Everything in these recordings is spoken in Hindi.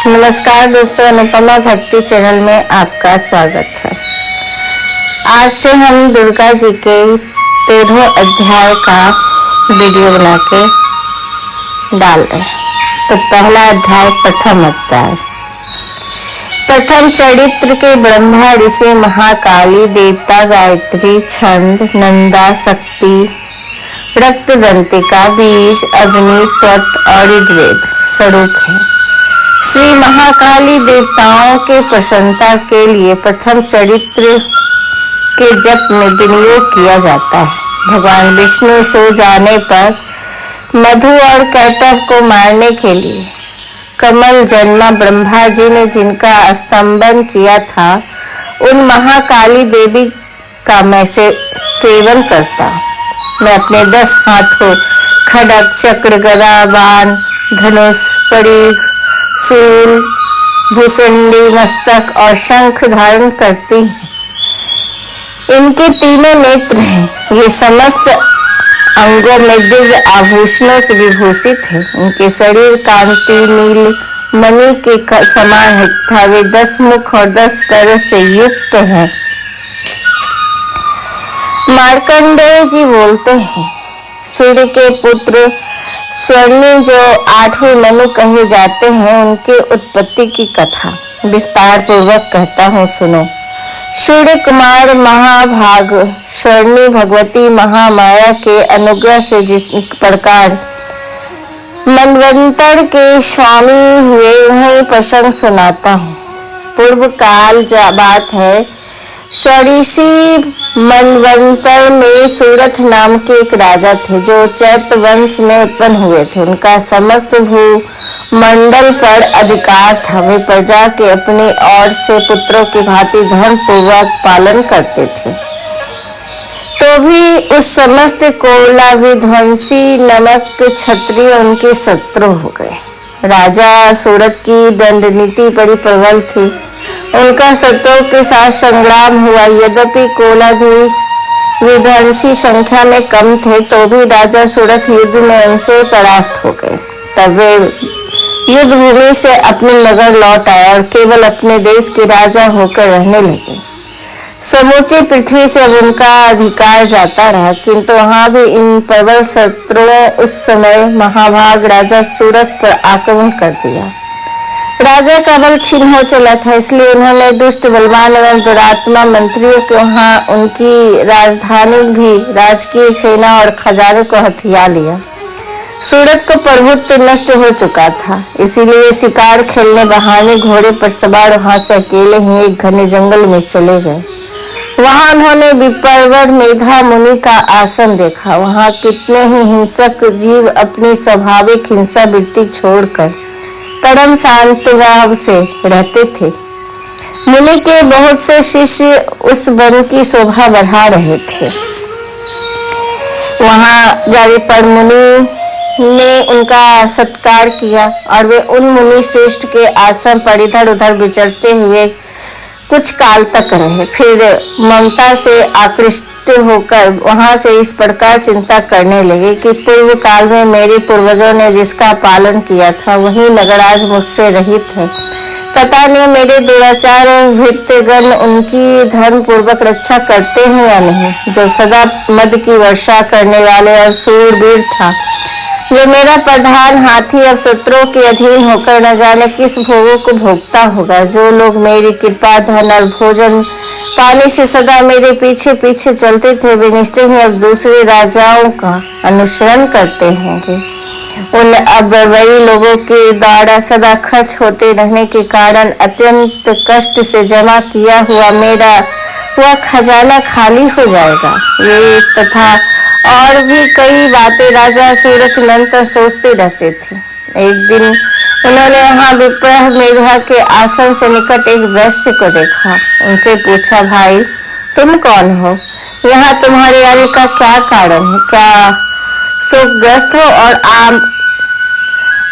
नमस्कार दोस्तों, अनुपमा भक्ति चैनल में आपका स्वागत है। आज से हम दुर्गा जी के 13वें अध्याय का वीडियो बना के डाल रहे हैं। तो पहला अध्याय प्रथम अध्याय। प्रथम चरित्र के ब्रह्मा ऋषि महाकाली देवता गायत्री छंद नंदा शक्ति रक्तदंतिका बीज अग्नि त्वत और ऋग्वेद स्वरूप है। श्री महाकाली देवताओं के प्रसन्नता के लिए प्रथम चरित्र के जप में विनियोग किया जाता है। भगवान विष्णु सो जाने पर मधु और कैटव को मारने के लिए कमल जन्मा ब्रह्मा जी ने जिनका स्तंभन किया था, उन महाकाली देवी का मैं सेवन करता। मैं अपने 10 हाथों खड्ग चक्र गदा बाण धनुष परिघ शूल भूषुंडी मस्तक और शंख धारण करती है। इनके तीनों नेत्र हैं। ये समस्त अंगों में दिव्य आभूषणों से विभूषित है। इनके शरीर कांति नील मणि के समान है तथा वे 10 मुख और 10 पैरों से युक्त हैं। मार्कंडेय जी बोलते हैं, सूर्य के पुत्र स्वर्णी जो 8वें मनु कहे जाते हैं, उनके उत्पत्ति की कथा विस्तार पूर्वक कहता हूँ, सुनो। सूर्य कुमार महाभाग स्वर्णी भगवती महामाया के अनुग्रह से जिस प्रकार मनवंतर के स्वामी हुए, वही प्रसंग सुनाता हूँ। पूर्व काल बात है, स्वऋषि मनवंतर में सूरथ नाम के एक राजा थे जो चैत्र वंश में उत्पन्न हुए थे। उनका समस्त भूमंडल पर अधिकार था। वे प्रजा के अपनी ओर से पुत्रों की भांति धर्म पूर्वक पालन करते थे। तो भी उस समस्त कोला विध्वंसी नमक क्षत्रिय उनके शत्रु हो गए। राजा सूरथ की दंड नीति बड़ी प्रबल थी। उनका शत्रुओं के साथ संग्राम हुआ। यद्यपि कोलाधि विध्वंसी संख्या में कम थे, तो भी राजा सूरथ युद्ध में उनसे परास्त हो गए। तब वे युद्ध भूमि से अपने नगर लौट आए और केवल अपने देश के राजा होकर रहने लगे। समूची पृथ्वी से अब उनका अधिकार जाता रहा, किंतु वहां भी इन प्रबल शत्रुओं उस समय महाभाग राजा सूरथ पर आक्रमण कर दिया। राजा का बल छीन हो चला था, इसलिए उन्होंने दुष्ट बलवान एवं दुरात्मा मंत्रियों के वहां उनकी राजधानी भी राजकीय सेना और खजानों को हथिया लिया। सूरत का प्रभुत्व नष्ट हो चुका था, इसीलिए शिकार खेलने बहाने घोड़े पर सवार वहां से अकेले ही एक घने जंगल में चले गए। वहां उन्होंने विप्रवर मेधा मुनि का आश्रम देखा। वहां कितने ही हिंसक जीव अपनी स्वाभाविक हिंसा वृत्ति छोड़कर परम शांत भाव से रहते थे। मुनि के बहुत से शिष्य उस वन की शोभा बढ़ा रहे थे। वहां जाने पर मुनि ने उनका सत्कार किया और वे उन मुनि श्रेष्ठ के आश्रम पर इधर उधर विचरते हुए कुछ काल तक रहे। फिर ममता से आकृष्ट होकर वहां से इस प्रकार चिंता करने लगे कि पूर्व काल में मेरे पूर्वजों ने जिसका पालन किया था, वही नगर आज मुझसे रहित है। पता नहीं मेरे दुराचार और भृत्यगण उनकी धर्म पूर्वक रक्षा करते हैं या नहीं। जो सदा मद की वर्षा करने वाले और सूरवीर था, जो मेरा प्रधान हाथी अब शत्रुओं के अधीन होकर न जाने किस भोगों को भोगता होगा। जो लोग मेरी कृपा धन और भोजन पानी से सदा मेरे पीछे पीछे चलते थे, वे निश्चय ही अब दूसरे राजाओं का अनुसरण करते होंगे। उन अब वही लोगों के द्वारा सदा खर्च होते रहने के कारण अत्यंत कष्ट से जमा किया हुआ मेरा वह खजाना खाली हो जाएगा। ये तथा और भी कई बातें राजा सूरथ निरंतर सोचते रहते थे। एक दिन उन्होंने वहां विप्रह मेधा के आश्रम से निकट एक वैश्य को देखा। उनसे पूछा, भाई तुम कौन हो? यहाँ तुम्हारे आने का क्या कारण है? क्या शोकग्रस्त हो और आप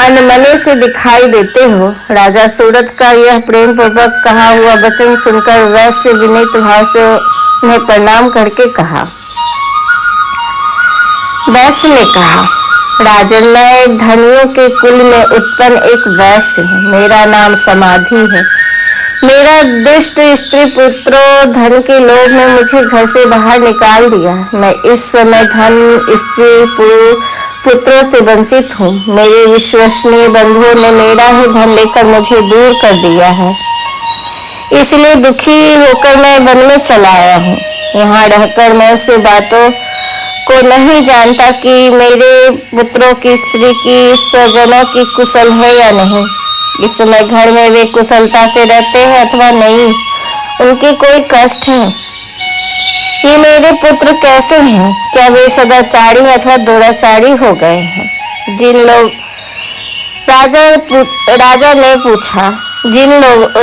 अनमने से दिखाई देते हो? राजा सूरथ का यह प्रेम पूर्वक कहा हुआ वचन सुनकर वैश्य विनीत भाव से उन्हें प्रणाम करके कहा। वैश्य ने कहा, राजन, मैं धनियों के कुल में उत्पन्न एक वैश्य हूँ। मेरा नाम समाधि है। मेरा दुष्ट स्त्री पुत्रों धन के लोभ में मुझे घर से बाहर निकाल दिया। मैं इस समय धन, स्त्री, पुत्रों से वंचित हूँ। मेरे विश्वसनीय बंधुओं ने मेरा ही धन लेकर मुझे दूर कर दिया है, इसलिए दुखी होकर मैं वन में चला आया हूँ। यहाँ रहकर मैं उस बातों को नहीं जानता कि मेरे पुत्रों की, स्त्री की, स्वजनों की कुशल है या नहीं। इस समय घर में वे कुशलता से रहते हैं अथवा नहीं, उनके कोई कष्ट है। ये मेरे पुत्र कैसे हैं? क्या वे सदाचारी अथवा दुराचारी हो गए हैं? राजा ने पूछा, जिन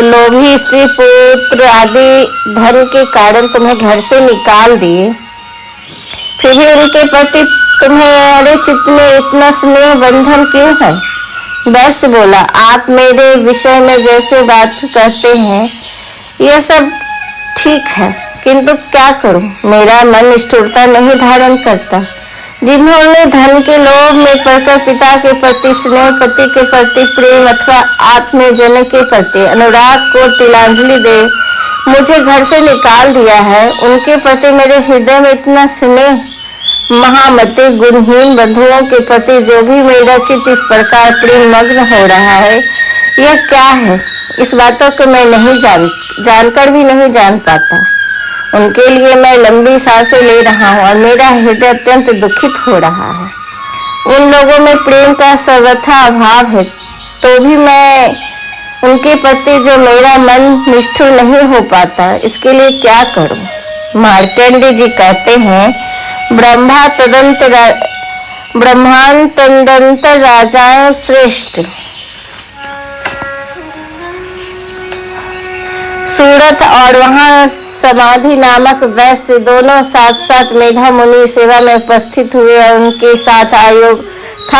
लोभी स्त्री, पुत्र आदि धन के कारण तुम्हें घर से निकाल दिए, फिर भी उनके प्रति तुम्हारे चित्त में इतना स्नेह बंधन क्यों है? वैश्य बोला, आप मेरे विषय में जैसे बात कहते हैं यह सब ठीक है, किंतु क्या करूं? मेरा मन निष्ठुरता नहीं धारण करता। जिन्होंने धन के लोभ में पड़कर पिता के प्रति स्नेह, पति के प्रति प्रेम अथवा आत्मजन के प्रति अनुराग को तिलांजलि दे मुझे घर से निकाल दिया है, उनके प्रति मेरे हृदय में इतना स्नेह, महामते गुणहीन बंधुओं के प्रति जो भी मेरा चित्त इस प्रकार प्रेम मग्न हो रहा है, यह क्या है? इस बातों को मैं नहीं जानकर भी नहीं जान पाता। उनके लिए मैं लंबी सांसें ले रहा हूँ और मेरा हृदय अत्यंत दुखित हो रहा है। उन लोगों में प्रेम का सर्वथा अभाव है, तो भी मैं उनके प्रति जो मेरा मन निष्ठुर नहीं हो पाता, इसके लिए क्या करूं? मार्कंडेय जी कहते हैं, ब्रह्मांड तदंतर राजाओं श्रेष्ठ। सूरत और वहां समाधि नामक वैश्य दोनों साथ साथ मेधा मुनि सेवा में उपस्थित हुए और उनके साथ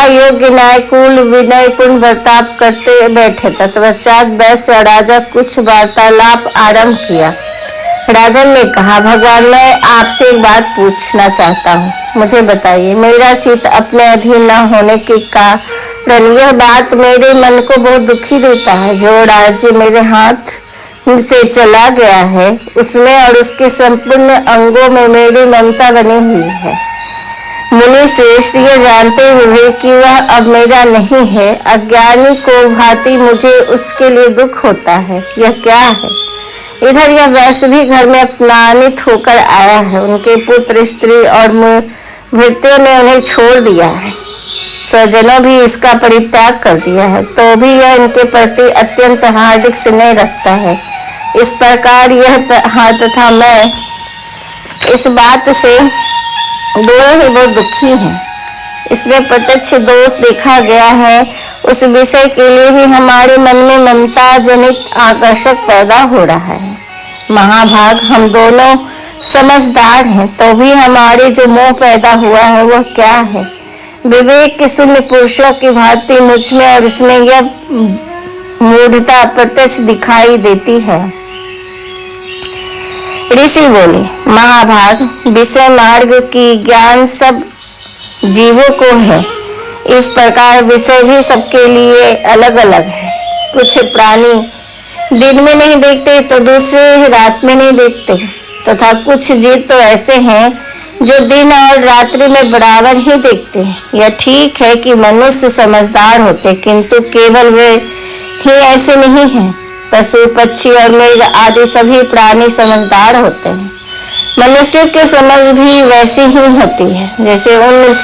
योग्य न्यायकुल विनय पूर्ण बर्ताव करते बैठे। तत्पश्चात वैश्य और राजा कुछ वार्तालाप आरंभ किया। राजन ने कहा, भगवान, मैं आपसे एक बात पूछना चाहता हूँ, मुझे बताइए। मेरा चित्त अपने अधीन न होने के कारण यह बात मेरे मन को बहुत दुखी देता है। जो राज्य मेरे हाथ से चला गया है, उसमें और उसके संपूर्ण अंगों में मेरी ममता बनी हुई है। मुनि श्रेष्ठ, यह जानते हुए कि वह अब मेरा नहीं है, अज्ञानी को भांति मुझे उसके लिए दुख होता है। यह क्या है? इधर यह वैश्य भी घर में अपमानित होकर आया है। उनके पुत्र, स्त्री और भृत्यों ने उन्हें छोड़ दिया है। स्वजनों भी इसका परित्याग कर दिया है, तो भी यह इनके प्रति अत्यंत हार्दिक स्नेह रखता है। इस प्रकार यह तथा मैं इस बात से दोनों ही बहुत दुखी हैं। इसमें प्रत्यक्ष दोष देखा गया है। उस विषय के लिए भी हमारे मन में ममता जनित आकर्षक पैदा हो रहा है। महाभाग, हम दोनों समझदार हैं, तो भी हमारे जो मोह पैदा हुआ है वह क्या है? विवेक के शून्य पुरुषों की भांति मुझ में और इसमें यह मूढ़ता प्रत्यक्ष दिखाई देती है। ऋषि बोले, महाभाग, विषय मार्ग की ज्ञान सब जीवों को है। इस प्रकार विषय भी सबके लिए अलग अलग है। कुछ प्राणी दिन में नहीं देखते तो दूसरे रात में नहीं देखते, तथा कुछ जीव तो ऐसे हैं जो दिन और रात्रि में बराबर ही देखते हैं। यह ठीक है कि मनुष्य समझदार होते, किंतु केवल वे ही ऐसे नहीं हैं। पशु, पक्षी और मृग आदि सभी प्राणी समझदार होते हैं। मनुष्य की समझ भी वैसी ही होती है जैसे उन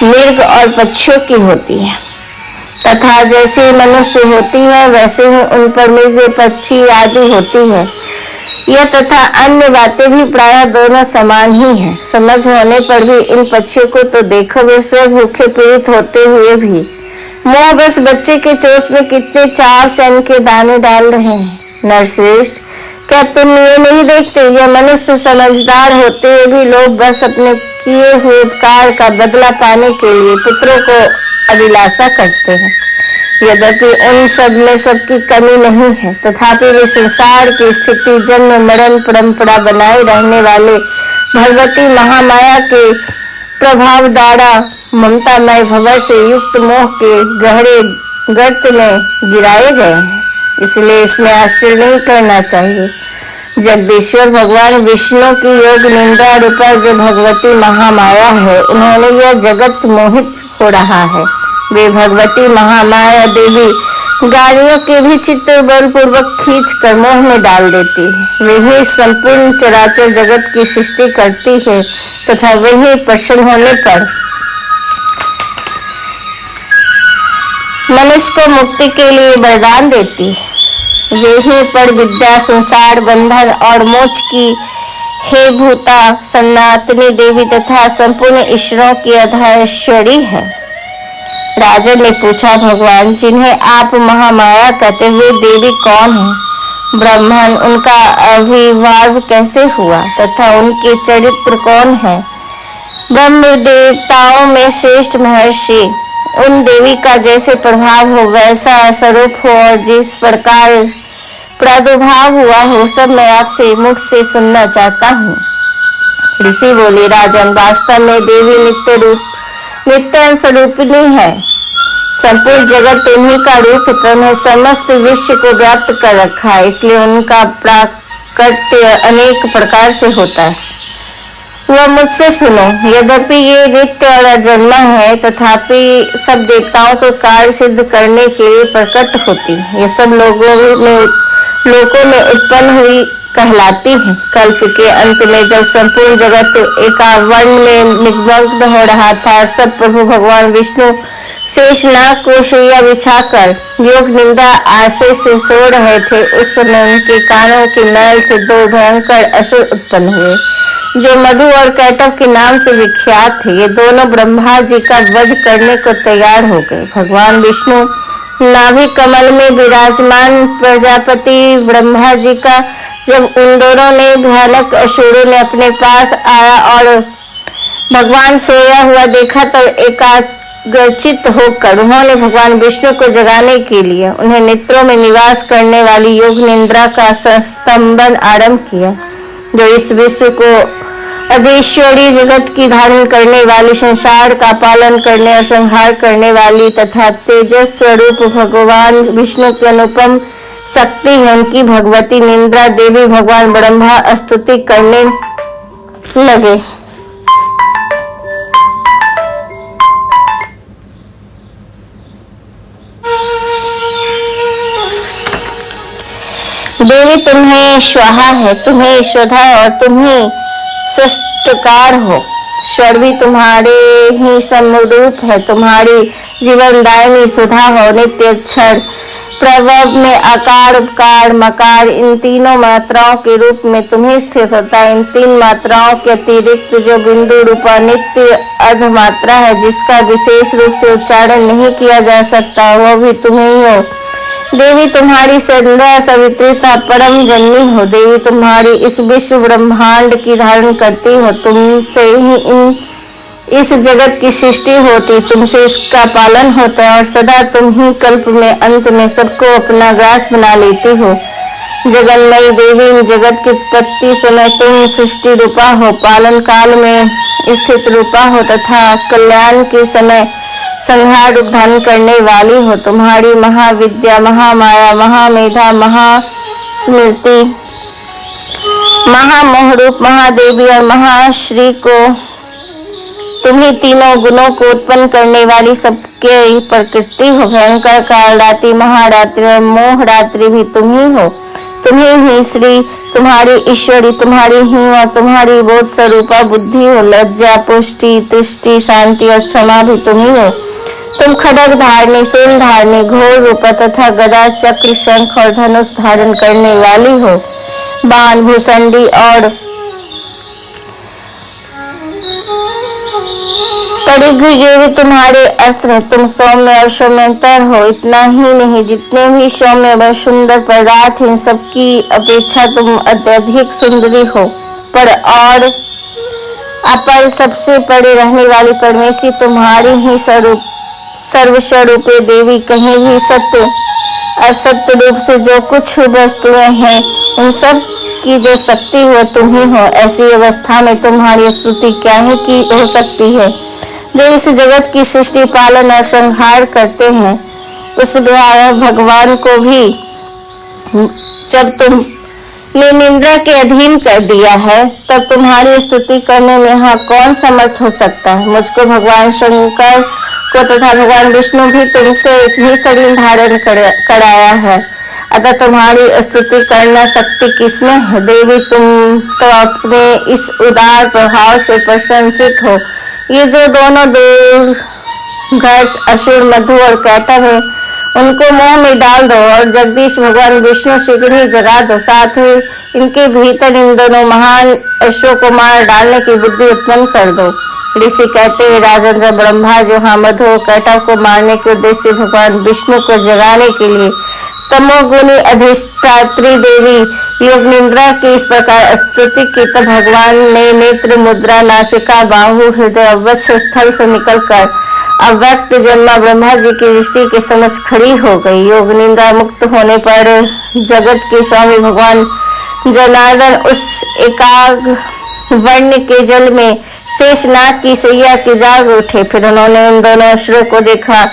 मृग और पक्षियों की होती है, तथा जैसे मनुष्य होती है वैसे ही उन पर मृग, पक्षी आदि होती है। यह तथा अन्य बातें भी प्रायः दोनों समान ही हैं। समझ होने पर भी इन पक्षियों को तो देखो, वे स्वयं भूखे पीड़ित होते हुए भी मोह बस बच्चे के चोंच में कितने चार से अन्न के दाने डाल रहे हैं। नरश्रेष्ठ, क्या तुम ये नहीं देखते? यह मनुष्य समझदार होते हुए भी लोग बस अपने किए हुए उपकार का बदला पाने के लिए पुत्रों को अभिलाषा करते हैं। यद्यपि उन सब में सबकी कमी नहीं है, तथापि वे संसार की स्थिति, जन्म मरण परंपरा बनाए रहने वाले भगवती महामाया के प्रभाव दाड़ा ममतामय भंवर से युक्त मोह के गहरे गर्त में गिराए गए हैं, इसलिए इसमें आश्चर्य नहीं करना चाहिए। जगदीश्वर भगवान विष्णु की योग निंदा रूपा जो भगवती महामाया है, उन्होंने यह जगत मोहित हो रहा है। वे भगवती महामाया देवी गाड़ियों के भी चित्र बलपूर्वक खींच कर मोह में डाल देती है। वही संपूर्ण चराचर जगत की सृष्टि करती है तथा वही प्रसन्न होने पर मनुष्य को मुक्ति के लिए वरदान देती है। वही पर विद्या, संसार बंधन और मोक्ष की हे भूता सनातनी देवी तथा संपूर्ण ईश्वरों की अधीश्वरी है। राजन ने पूछा, भगवान जिन्हें आप महामाया कहते हुए देवी कौन है? ब्रह्मन उनका आविर्भाव कैसे हुआ तथा उनके चरित्र कौन है? ब्रह्म देवताओं में श्रेष्ठ महर्षि उन देवी का जैसे प्रभाव हो वैसा स्वरूप हो और जिस प्रकार प्रादुर्भाव हुआ हो, सब मैं आपसे मुख से सुनना चाहता हूँ। ऋषि बोले, राजन वास्तव में देवी नित्य स्वरूपिणी है। संपूर्ण जगत उन्हीं का रूप तथा समस्त विश्व को व्याप्त कर रखा है, इसलिए उनका प्राकट्य अनेक प्रकार से होता है। वह मुझसे सुनो, यद्यपि ये नित्य और अजन्मा है तथापि सब देवताओं को कार्य सिद्ध करने के लिए प्रकट होती है। ये सब लोगों में उत्पन्न हुई कहलाती है। कल्प के अंत में जब संपूर्ण जगत एकावर्ण में निमग्न हो रहा था, सब प्रभु भगवान विष्णु शेषनाग को शैया बिछाकर योग निंदा आशय से सो रहे थे, उस समय उनके कानों के नल से दो भयंकर असुर उत्पन्न हुए जो मधु और कैटव के नाम से विख्यात थे। ये दोनों ब्रह्मा जी का वध करने को तैयार हो गए। भगवान विष्णु नाभि कमल में विराजमान प्रजापति ब्रह्मा जी का जब उन दोनों ने भयानक असुरों ने अपने पास आया और भगवान सोया हुआ देखा तो एकाग्रचित होकर उन्होंने भगवान विष्णु को जगाने के लिए उन्हें नेत्रों में निवास करने वाली योग निद्रा का स्तंभन आरंभ किया, जो इस विश्व को अधीश्वरी जगत की धारण करने वाली, संसार का पालन करने और संहार करने वाली तथा तेजस स्वरूप भगवान विष्णु की अनुपम शक्ति है। उनकी भगवती निंद्रा देवी भगवान ब्रह्मा स्तुति करने लगे। देवी तुम्हें स्वाहा है, तुम्हें श्रद्धा और तुम्हें सृष्टकार हो। स्वर भी तुम्हारे ही समरूप है, तुम्हारी जीवनदायिनी सुधा हो। नित्य क्षर प्रभव में आकार, उपकार, मकार इन तीनों मात्राओं के रूप में तुम्हें स्थित होता है। इन तीन मात्राओं के अतिरिक्त जो बिंदु रूपा नित्य अर्धमात्रा है, जिसका विशेष रूप से उच्चारण नहीं किया जा सकता, वह भी तुम्हें ही हो। देवी तुम्हारी संध्या सवित्रिता परम जननी हो। देवी तुम्हारी इस विश्व ब्रह्मांड की धारण करती हो। तुमसे ही इस जगत की सृष्टि होती, तुमसे इसका पालन होता है और सदा तुम ही कल्प में अंत में सबको अपना ग्रास बना लेती हो। जगन्मयी देवी जगत की उत्पत्ति समय तुम सृष्टि रूपा हो, पालन काल में स्थित रूपा हो तथा कल्याण के समय संहार रूप धारण करने वाली हो। तुम्हारी महाविद्या, महामाया, महामेधा, महास्मृति, महामोह रूप महादेवी और महाश्री को तुम्ही तीनों गुणों को उत्पन्न करने वाली सबके प्रकृति हो। भयंकर काल रात्रि, महारात्रि और मोह रात्रि भी तुम ही हो। तुम्ही ही श्री, तुम्हारी ईश्वरी, तुम्हारी ही और तुम्हारी बोध स्वरूपा बुद्धि हो। लज्जा, पुष्टि, तुष्टि, शांति और क्षमा भी तुम ही हो। तुम खड्ग धारणी, शूल धारणी, घोर रूप तथा गदा, चक्र, शंख और धनुष धारण करने वाली हो। बाण, भूसंडी और परिघ ये भी तुम्हारे अस्त्र। तुम सौम्य और सौम्यतर हो। इतना ही नहीं, जितने भी सौम्य व सुंदर पदार्थ इन सबकी अपेक्षा तुम अत्यधिक सुंदरी हो। पर और अपर सबसे परे रहने वाली परमेश्वरी तुम्हारी ही स्वरूप सर्वस्वरूपे देवी। कहीं भी सत्य असत्य रूप से जो कुछ वस्तुएं हैं उन सब की जो शक्ति हो तुम ही हो। ऐसी अवस्था में तुम्हारी स्तुति क्या है कि हो सकती है। जो इस जगत की सृष्टि पालन और संहार करते हैं, उस भगवान को भी जब तुम ने निंदा के अधीन कर दिया है, तब तुम्हारी स्तुति करने में यहाँ कौन समर्थ हो सकता है। मुझको भगवान शंकर को तथा भगवान विष्णु भी तुमसे भी शरीर धारण कराया है, अतः तुम्हारी स्तुति करना शक्ति किसमें है। देवी, तुम तो अपने इस उदार प्रभाव से प्रशंसित हो। ये जो दोनों दुर्घर्ष असुर मधु और कैटव है, उनको मोह में डाल दो और जगदीश भगवान विष्णु शीघ्र ही जगा दो। साथ ही इनके भीतर इन दोनों महान अश्वों को मार डालने की बुद्धि उत्पन्न कर दो। ऋषि कहते हैं, राजन, जब ब्रह्मा जो हाँ मधु और कैटव को मारने के उद्देश्य भगवान विष्णु को जगाने के लिए तमोगुणी अधिष्ठात्री देवी योग निंद्रा की इस प्रकार स्तुति की, तब भगवान ने नेत्र मुद्रा, नासिका, बाहु, हृदय, वक्ष स्थल से निकलकर अव्यक्त जन्मा ब्रह्मा जी की दृष्टि के समक्ष खड़ी हो गई। योग निंदा मुक्त होने पर जगत के स्वामी भगवान जनार्दन उस एकाग वर्ण के जल में शेषनाग की सैया की जाग उठे। फिर उन्होंने उन दोनों असुरों को देखा।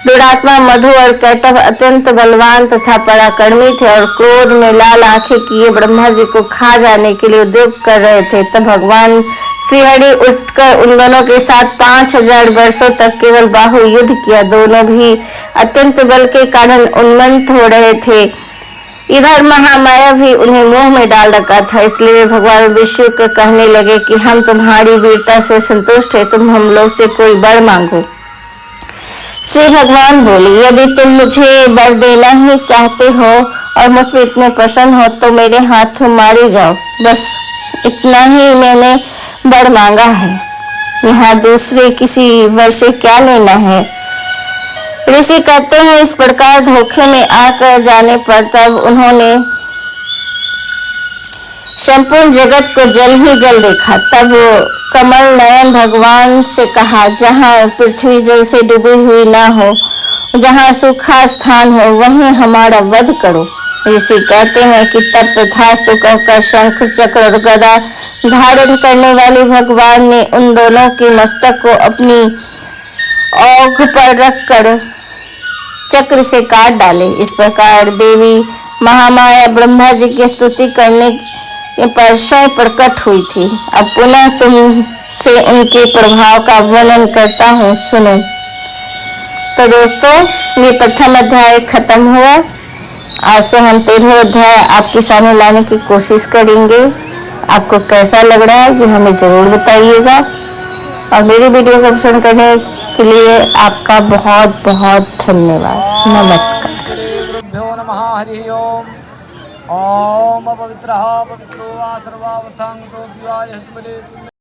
दुरात्मा मधु और कैटव अत्यंत बलवान तथा पराक्रमी थे और क्रोध में लाल आंखें किए ब्रह्मा जी को खा जाने के लिए उद्योग कर रहे थे। तब भगवान श्रीहरि उठकर उन दोनों के साथ 5000 वर्षों तक केवल बाहु युद्ध किया। दोनों भी अत्यंत बल के कारण उन्मत्त हो रहे थे। इधर महामाया भी उन्हें मोह में डाल रखा था, इसलिए वे भगवान विष्णु को कहने लगे कि हम तुम्हारी वीरता से संतुष्ट है, तुम हम लोग से कोई वर मांगो। श्री भगवान बोले, यदि तुम मुझे वर देना ही चाहते हो और मुझ पर इतने प्रसन्न हो तो मेरे हाथ मारे जाओ। बस इतना ही मैंने वर मांगा है, यहाँ दूसरे किसी वर से क्या लेना है। ऋषि कहते हैं, इस प्रकार धोखे में आकर जाने पर तब उन्होंने संपूर्ण जगत को जल ही जल देखा। तब कमल नयन भगवान से कहा, जहाँ पृथ्वी जल से डूबी हुई ना हो, जहाँ सूखा स्थान हो, वहीं हमारा वध करो। ऋषि कहते हैं कि तब तथास्तु कहकर शंख, चक्र और गदा धारण करने वाले भगवान ने उन दोनों के मस्तक को अपनी औंख पर रखकर चक्र से काट डाले। इस प्रकार देवी महामाया ब्रह्मा जी की स्तुति करने पर स्वयं प्रकट हुई थी। अब पुनः तुमसे उनके प्रभाव का वर्णन करता हूँ, सुनो। तो दोस्तों, ये प्रथम अध्याय खत्म हुआ। आज से हम 13वां अध्याय आपके सामने लाने की कोशिश करेंगे। आपको कैसा लग रहा है ये हमें जरूर बताइएगा और मेरी वीडियो को पसंद करने के लिए आपका बहुत बहुत धन्यवाद। नमस्कार। हरि ओम। ओम पवित्रः पवित्रो वा सर्वावस्थां तो विवाह